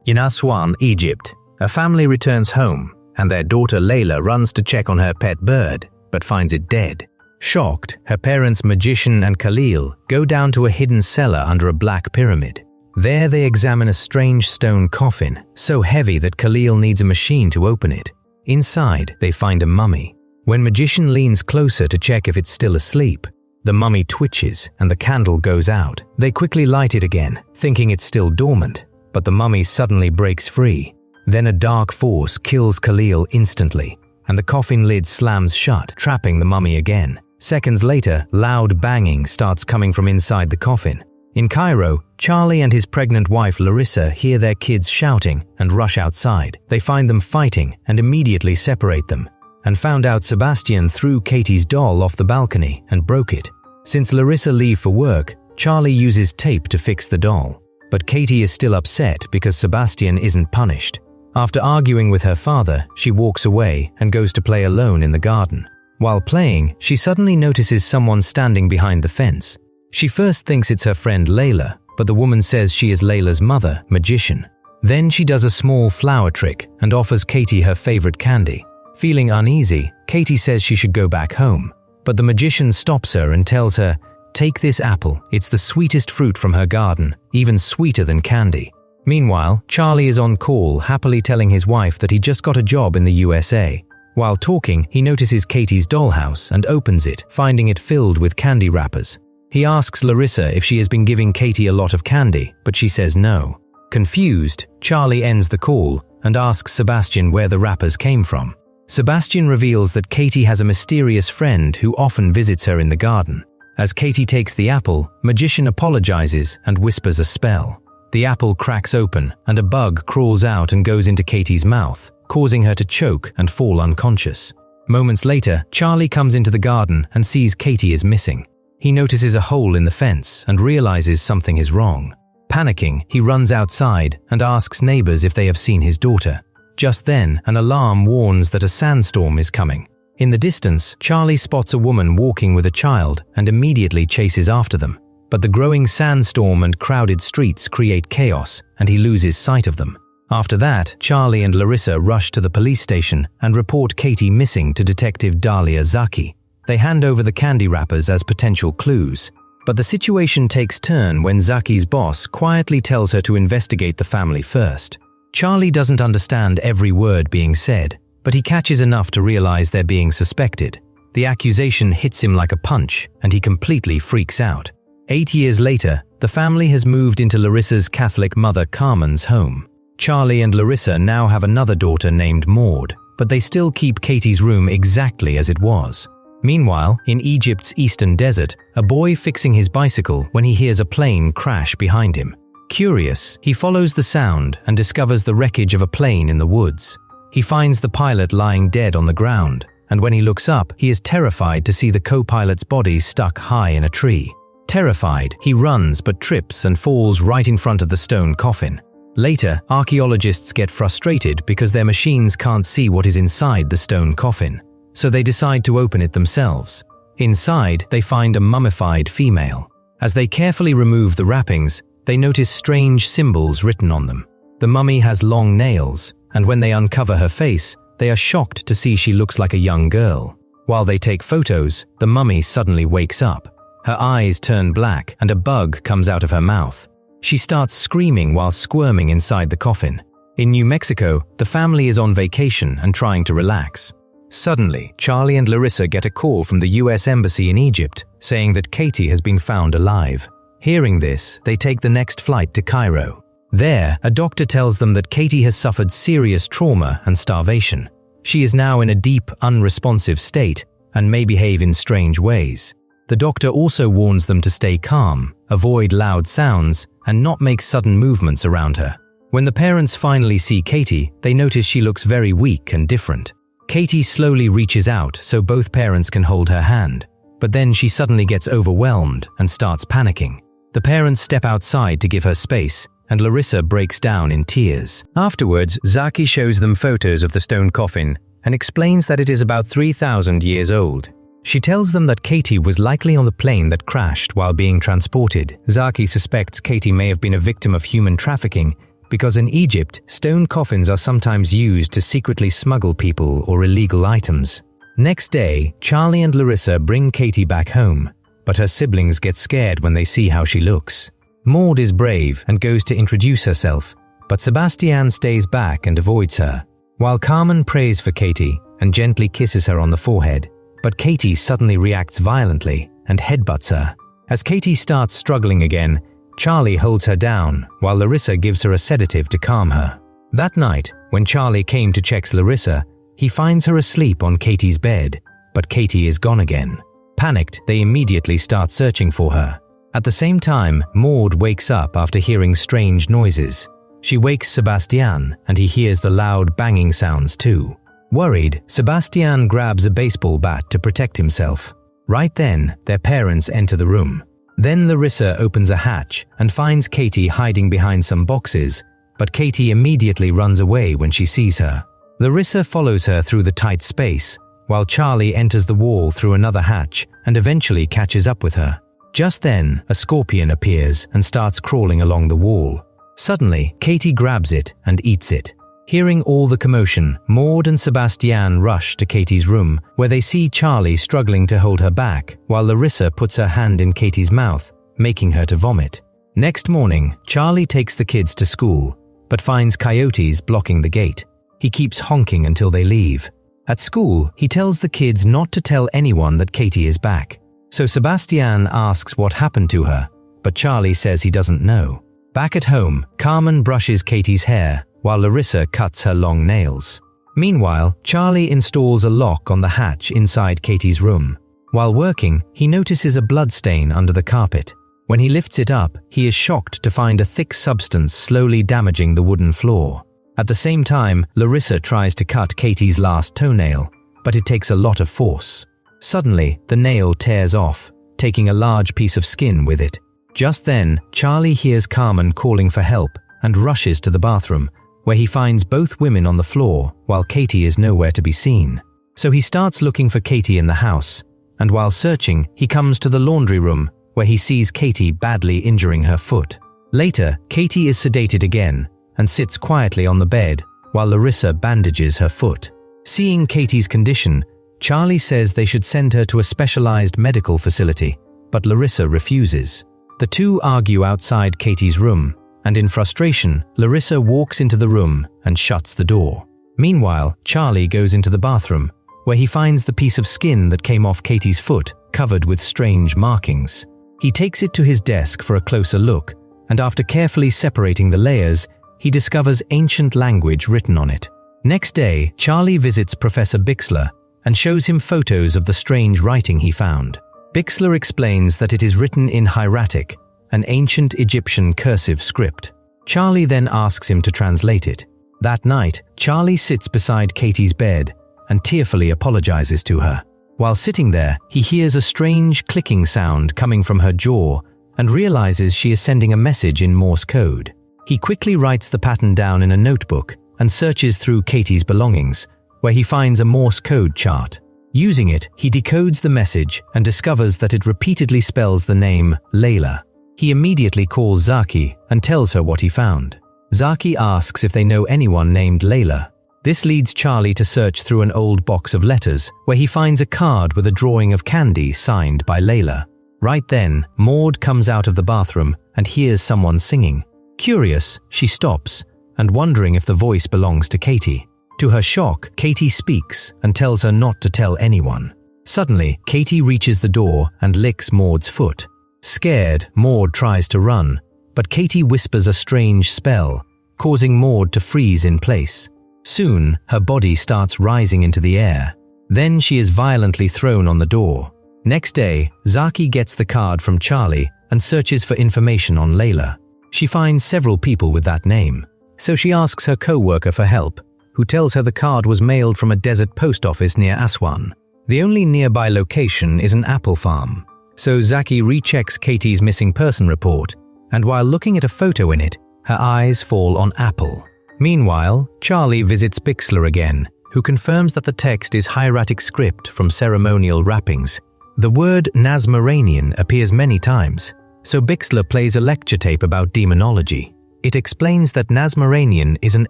In Aswan, Egypt, a family returns home and their daughter Layla runs to check on her pet bird, but finds it dead. Shocked, her parents Magician and Khalil go down to a hidden cellar under a black pyramid. There they examine a strange stone coffin, so heavy that Khalil needs a machine to open it. Inside, they find a mummy. When Magician leans closer to check if it's still asleep, the mummy twitches and the candle goes out. They quickly light it again, thinking it's still dormant, but the mummy suddenly breaks free. Then a dark force kills Khalil instantly, and the coffin lid slams shut, trapping the mummy again. Seconds later, loud banging starts coming from inside the coffin. In Cairo, Charlie and his pregnant wife Larissa hear their kids shouting and rush outside. They find them fighting and immediately separate them, and found out Sebastian threw Katie's doll off the balcony and broke it. Since Larissa leaves for work, Charlie uses tape to fix the doll. But Katie is still upset because Sebastian isn't punished. After arguing with her father, she walks away and goes to play alone in the garden. While playing, she suddenly notices someone standing behind the fence. She first thinks it's her friend Layla, but the woman says she is Layla's mother, Magician. Then she does a small flower trick and offers Katie her favorite candy. Feeling uneasy, Katie says she should go back home, but the Magician stops her and tells her, "Take this apple, it's the sweetest fruit from her garden, even sweeter than candy." Meanwhile, Charlie is on call, happily telling his wife that he just got a job in the USA. While talking, he notices Katie's dollhouse and opens it, finding it filled with candy wrappers. He asks Larissa if she has been giving Katie a lot of candy, but she says no. Confused, Charlie ends the call and asks Sebastian where the wrappers came from. Sebastian reveals that Katie has a mysterious friend who often visits her in the garden. As Katie takes the apple, Magician apologizes and whispers a spell. The apple cracks open and a bug crawls out and goes into Katie's mouth, causing her to choke and fall unconscious. Moments later, Charlie comes into the garden and sees Katie is missing. He notices a hole in the fence and realizes something is wrong. Panicking, he runs outside and asks neighbors if they have seen his daughter. Just then, an alarm warns that a sandstorm is coming. In the distance, Charlie spots a woman walking with a child and immediately chases after them. But the growing sandstorm and crowded streets create chaos, and he loses sight of them. After that, Charlie and Larissa rush to the police station and report Katie missing to Detective Dalia Zaki. They hand over the candy wrappers as potential clues. But the situation takes turn when Zaki's boss quietly tells her to investigate the family first. Charlie doesn't understand every word being said, but he catches enough to realize they're being suspected. The accusation hits him like a punch, and he completely freaks out. 8 years later, the family has moved into Larissa's Catholic mother Carmen's home. Charlie and Larissa now have another daughter named Maud, but they still keep Katie's room exactly as it was. Meanwhile, in Egypt's eastern desert, a boy fixing his bicycle when he hears a plane crash behind him. Curious, he follows the sound and discovers the wreckage of a plane in the woods. He finds the pilot lying dead on the ground, and when he looks up, he is terrified to see the co-pilot's body stuck high in a tree. Terrified, he runs but trips and falls right in front of the stone coffin. Later, archaeologists get frustrated because their machines can't see what is inside the stone coffin, so they decide to open it themselves. Inside, they find a mummified female. As they carefully remove the wrappings, they notice strange symbols written on them. The mummy has long nails, and when they uncover her face, they are shocked to see she looks like a young girl. While they take photos, the mummy suddenly wakes up. Her eyes turn black and a bug comes out of her mouth. She starts screaming while squirming inside the coffin. In New Mexico, the family is on vacation and trying to relax. Suddenly, Charlie and Larissa get a call from the US Embassy in Egypt saying that Katie has been found alive. Hearing this, they take the next flight to Cairo. There, a doctor tells them that Katie has suffered serious trauma and starvation. She is now in a deep, unresponsive state and may behave in strange ways. The doctor also warns them to stay calm, avoid loud sounds, and not make sudden movements around her. When the parents finally see Katie, they notice she looks very weak and different. Katie slowly reaches out so both parents can hold her hand, but then she suddenly gets overwhelmed and starts panicking. The parents step outside to give her space, and Larissa breaks down in tears. Afterwards, Zaki shows them photos of the stone coffin and explains that it is about 3,000 years old. She tells them that Katie was likely on the plane that crashed while being transported. Zaki suspects Katie may have been a victim of human trafficking because in Egypt, stone coffins are sometimes used to secretly smuggle people or illegal items. Next day, Charlie and Larissa bring Katie back home, but her siblings get scared when they see how she looks. Maud is brave and goes to introduce herself, but Sebastian stays back and avoids her, while Carmen prays for Katie and gently kisses her on the forehead. But Katie suddenly reacts violently and headbutts her. As Katie starts struggling again, Charlie holds her down while Larissa gives her a sedative to calm her. That night, when Charlie came to check Larissa, he finds her asleep on Katie's bed, but Katie is gone again. Panicked, they immediately start searching for her. At the same time, Maud wakes up after hearing strange noises. She wakes Sebastian, and he hears the loud banging sounds too. Worried, Sebastian grabs a baseball bat to protect himself. Right then, their parents enter the room. Then Larissa opens a hatch and finds Katie hiding behind some boxes, but Katie immediately runs away when she sees her. Larissa follows her through the tight space, while Charlie enters the wall through another hatch and eventually catches up with her. Just then, a scorpion appears and starts crawling along the wall. Suddenly, Katie grabs it and eats it. Hearing all the commotion, Maud and Sebastian rush to Katie's room, where they see Charlie struggling to hold her back, while Larissa puts her hand in Katie's mouth, making her to vomit. Next morning, Charlie takes the kids to school, but finds coyotes blocking the gate. He keeps honking until they leave. At school, he tells the kids not to tell anyone that Katie is back. So Sebastian asks what happened to her, but Charlie says he doesn't know. Back at home, Carmen brushes Katie's hair, while Larissa cuts her long nails. Meanwhile, Charlie installs a lock on the hatch inside Katie's room. While working, he notices a blood stain under the carpet. When he lifts it up, he is shocked to find a thick substance slowly damaging the wooden floor. At the same time, Larissa tries to cut Katie's last toenail, but it takes a lot of force. Suddenly, the nail tears off, taking a large piece of skin with it. Just then, Charlie hears Carmen calling for help and rushes to the bathroom, where he finds both women on the floor while Katie is nowhere to be seen. So he starts looking for Katie in the house, and while searching, he comes to the laundry room where he sees Katie badly injuring her foot. Later, Katie is sedated again and sits quietly on the bed while Larissa bandages her foot. Seeing Katie's condition, Charlie says they should send her to a specialized medical facility, but Larissa refuses. The two argue outside Katie's room, and in frustration, Larissa walks into the room and shuts the door. Meanwhile, Charlie goes into the bathroom, where he finds the piece of skin that came off Katie's foot covered with strange markings. He takes it to his desk for a closer look, and after carefully separating the layers, he discovers ancient language written on it. Next day, Charlie visits Professor Bixler and shows him photos of the strange writing he found. Bixler explains that it is written in hieratic, an ancient Egyptian cursive script. Charlie then asks him to translate it. That night, Charlie sits beside Katie's bed and tearfully apologizes to her. While sitting there, he hears a strange clicking sound coming from her jaw and realizes she is sending a message in Morse code. He quickly writes the pattern down in a notebook and searches through Katie's belongings, where he finds a Morse code chart. Using it, he decodes the message and discovers that it repeatedly spells the name Layla. He immediately calls Zaki and tells her what he found. Zaki asks if they know anyone named Layla. This leads Charlie to search through an old box of letters, where he finds a card with a drawing of Candy signed by Layla. Right then, Maud comes out of the bathroom and hears someone singing. Curious, she stops, and wondering if the voice belongs to Katie. To her shock, Katie speaks and tells her not to tell anyone. Suddenly, Katie reaches the door and licks Maud's foot. Scared, Maud tries to run, but Katie whispers a strange spell, causing Maud to freeze in place. Soon, her body starts rising into the air. Then she is violently thrown on the door. Next day, Zaki gets the card from Charlie and searches for information on Layla. She finds several people with that name, so she asks her co-worker for help, who tells her the card was mailed from a desert post office near Aswan. The only nearby location is an apple farm. So Zaki rechecks Katie's missing person report, and while looking at a photo in it, her eyes fall on apple. Meanwhile, Charlie visits Bixler again, who confirms that the text is hieratic script from ceremonial wrappings. The word Nazmaranian appears many times, so Bixler plays a lecture tape about demonology. It explains that Nazmaranian is an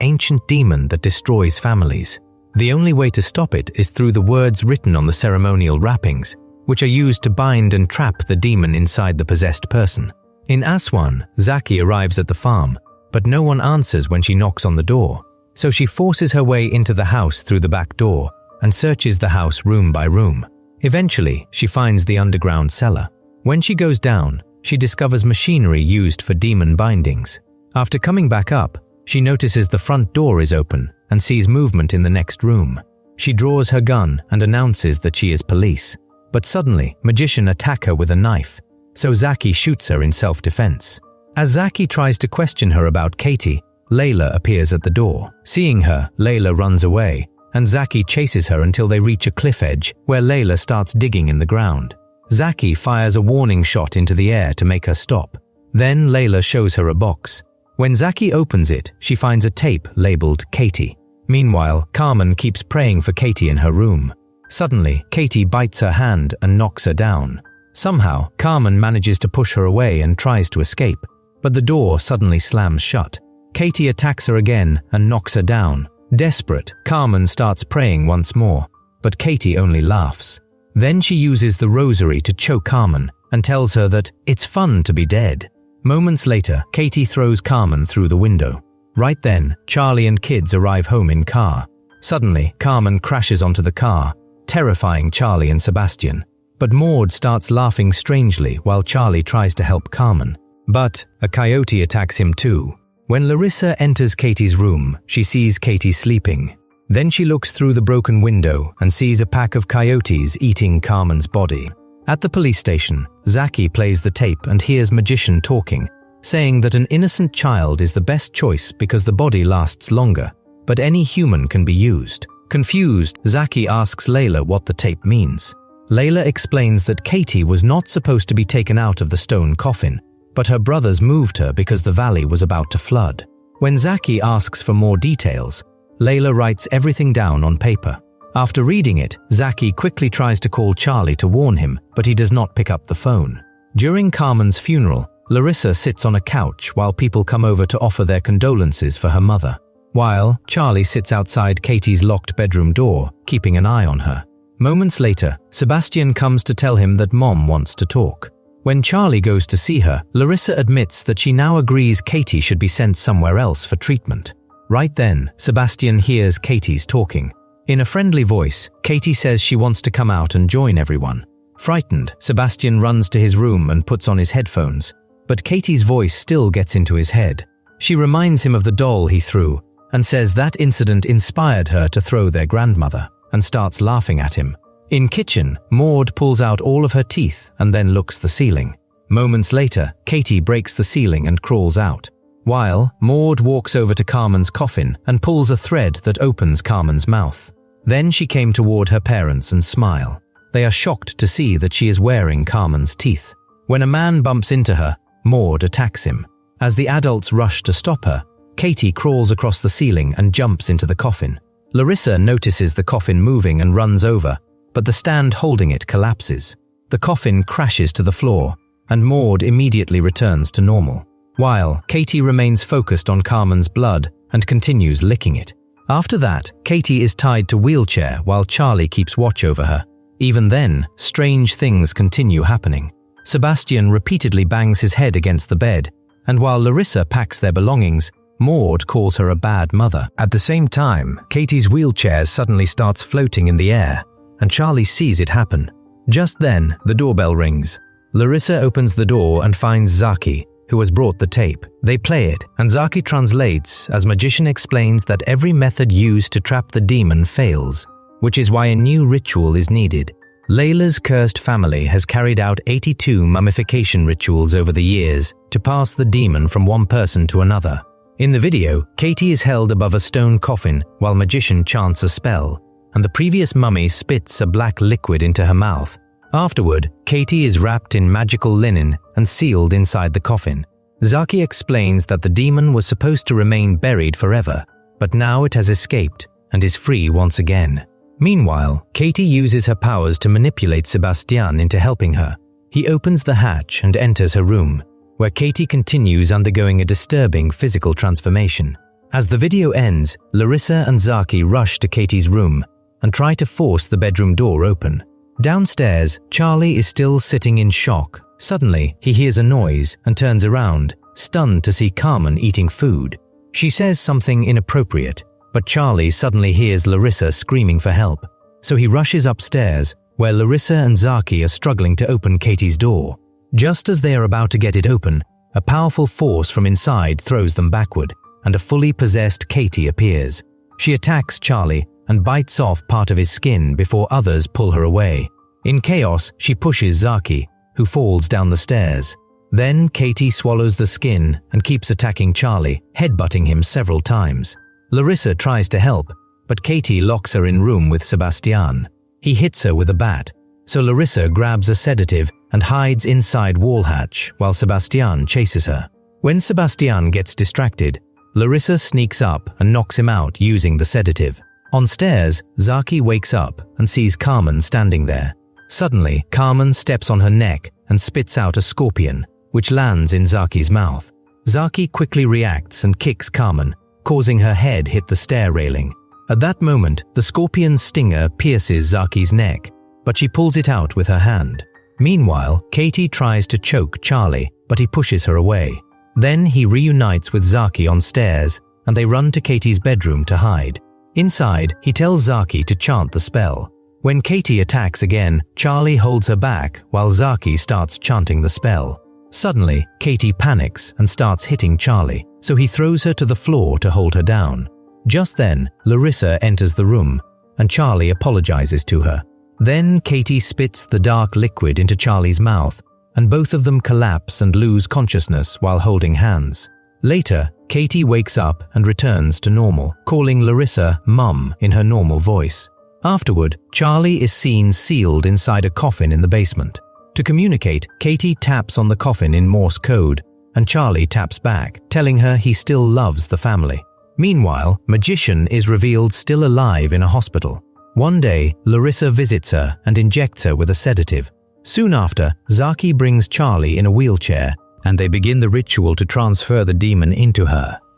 ancient demon that destroys families. The only way to stop it is through the words written on the ceremonial wrappings, which are used to bind and trap the demon inside the possessed person. In Aswan, Zaki arrives at the farm, but no one answers when she knocks on the door, so she forces her way into the house through the back door and searches the house room by room. Eventually, she finds the underground cellar. When she goes down, she discovers machinery used for demon bindings. After coming back up, she notices the front door is open and sees movement in the next room. She draws her gun and announces that she is police. But suddenly, magician attack her with a knife, so Zaki shoots her in self-defense. As Zaki tries to question her about Katie, Layla appears at the door. Seeing her, Layla runs away, and Zaki chases her until they reach a cliff edge where Layla starts digging in the ground. Zaki fires a warning shot into the air to make her stop. Then Layla shows her a box. When Zaki opens it, she finds a tape labeled Katie. Meanwhile, Carmen keeps praying for Katie in her room. Suddenly, Katie bites her hand and knocks her down. Somehow, Carmen manages to push her away and tries to escape, but the door suddenly slams shut. Katie attacks her again and knocks her down. Desperate, Carmen starts praying once more, but Katie only laughs. Then she uses the rosary to choke Carmen and tells her that it's fun to be dead. Moments later, Katie throws Carmen through the window. Right then, Charlie and kids arrive home in car. Suddenly, Carmen crashes onto the car, terrifying Charlie and Sebastian. But Maud starts laughing strangely while Charlie tries to help Carmen. But a coyote attacks him too. When Larissa enters Katie's room, she sees Katie sleeping. Then she looks through the broken window and sees a pack of coyotes eating Carmen's body. At the police station, Zaki plays the tape and hears magician talking, saying that an innocent child is the best choice because the body lasts longer, but any human can be used. Confused, Zaki asks Layla what the tape means. Layla explains that Katie was not supposed to be taken out of the stone coffin, but her brothers moved her because the valley was about to flood. When Zaki asks for more details, Layla writes everything down on paper. After reading it, Zaki quickly tries to call Charlie to warn him, but he does not pick up the phone. During Carmen's funeral, Larissa sits on a couch while people come over to offer their condolences for her mother, while Charlie sits outside Katie's locked bedroom door, keeping an eye on her. Moments later, Sebastian comes to tell him that Mom wants to talk. When Charlie goes to see her, Larissa admits that she now agrees Katie should be sent somewhere else for treatment. Right then, Sebastian hears Katie's talking. In a friendly voice, Katie says she wants to come out and join everyone. Frightened, Sebastian runs to his room and puts on his headphones, but Katie's voice still gets into his head. She reminds him of the doll he threw and says that incident inspired her to throw their grandmother, and starts laughing at him. In kitchen, Maud pulls out all of her teeth and then looks the ceiling. Moments later, Katie breaks the ceiling and crawls out, while Maud walks over to Carmen's coffin and pulls a thread that opens Carmen's mouth. Then she came toward her parents and smile. They are shocked to see that she is wearing Carmen's teeth. When a man bumps into her, Maud attacks him. As the adults rush to stop her, Katie crawls across the ceiling and jumps into the coffin. Larissa notices the coffin moving and runs over, but the stand holding it collapses. The coffin crashes to the floor, and Maud immediately returns to normal, while Katie remains focused on Carmen's blood and continues licking it. After that, Katie is tied to a wheelchair while Charlie keeps watch over her. Even then, strange things continue happening. Sebastian repeatedly bangs his head against the bed, and while Larissa packs their belongings, Maud calls her a bad mother. At the same time, Katie's wheelchair suddenly starts floating in the air, and Charlie sees it happen. Just then, the doorbell rings. Larissa opens the door and finds Zaki, who has brought the tape. They play it, and Zaki translates as magician explains that every method used to trap the demon fails, which is why a new ritual is needed. Layla's cursed family has carried out 82 mummification rituals over the years to pass the demon from one person to another. In the video, Katie is held above a stone coffin while magician chants a spell, and the previous mummy spits a black liquid into her mouth. Afterward, Katie is wrapped in magical linen and sealed inside the coffin. Zaki explains that the demon was supposed to remain buried forever, but now it has escaped and is free once again. Meanwhile, Katie uses her powers to manipulate Sebastian into helping her. He opens the hatch and enters her room. where Katie continues undergoing a disturbing physical transformation. As the video ends, Larissa and Zaki rush to Katie's room and try to force the bedroom door open. Downstairs, Charlie is still sitting in shock. Suddenly, he hears a noise and turns around, stunned to see Carmen eating food. She says something inappropriate, but Charlie suddenly hears Larissa screaming for help. So he rushes upstairs, where Larissa and Zaki are struggling to open Katie's door. Just as they are about to get it open, a powerful force from inside throws them backward, and a fully possessed Katie appears. She attacks Charlie and bites off part of his skin before others pull her away. In chaos, she pushes Zaki, who falls down the stairs. Then Katie swallows the skin and keeps attacking Charlie, headbutting him several times. Larissa tries to help, but Katie locks her in room with Sebastian. He hits her with a bat, so Larissa grabs a sedative and hides inside wall hatch while Sebastian chases her. When Sebastian gets distracted, Larissa sneaks up and knocks him out using the sedative. On stairs, Zaki wakes up and sees Carmen standing there. Suddenly, Carmen steps on her neck and spits out a scorpion, which lands in Zaki's mouth. Zaki quickly reacts and kicks Carmen, causing her head hit the stair railing. At that moment, the scorpion's stinger pierces Zaki's neck, but she pulls it out with her hand. Meanwhile, Katie tries to choke Charlie, but he pushes her away. Then he reunites with Zaki on stairs, and they run to Katie's bedroom to hide. Inside, he tells Zaki to chant the spell. When Katie attacks again, Charlie holds her back while Zaki starts chanting the spell. Suddenly, Katie panics and starts hitting Charlie, so he throws her to the floor to hold her down. Just then, Larissa enters the room, and Charlie apologizes to her. Then Katie spits the dark liquid into Charlie's mouth, and both of them collapse and lose consciousness while holding hands. Later, Katie wakes up and returns to normal, calling Larissa Mum in her normal voice. Afterward, Charlie is seen sealed inside a coffin in the basement. To communicate, Katie taps on the coffin in Morse code, and Charlie taps back, telling her he still loves the family. Meanwhile, Magician is revealed still alive in a hospital. One day, Larissa visits her and injects her with a sedative. Soon after, Zaki brings Charlie in a wheelchair, and they begin the ritual to transfer the demon into her.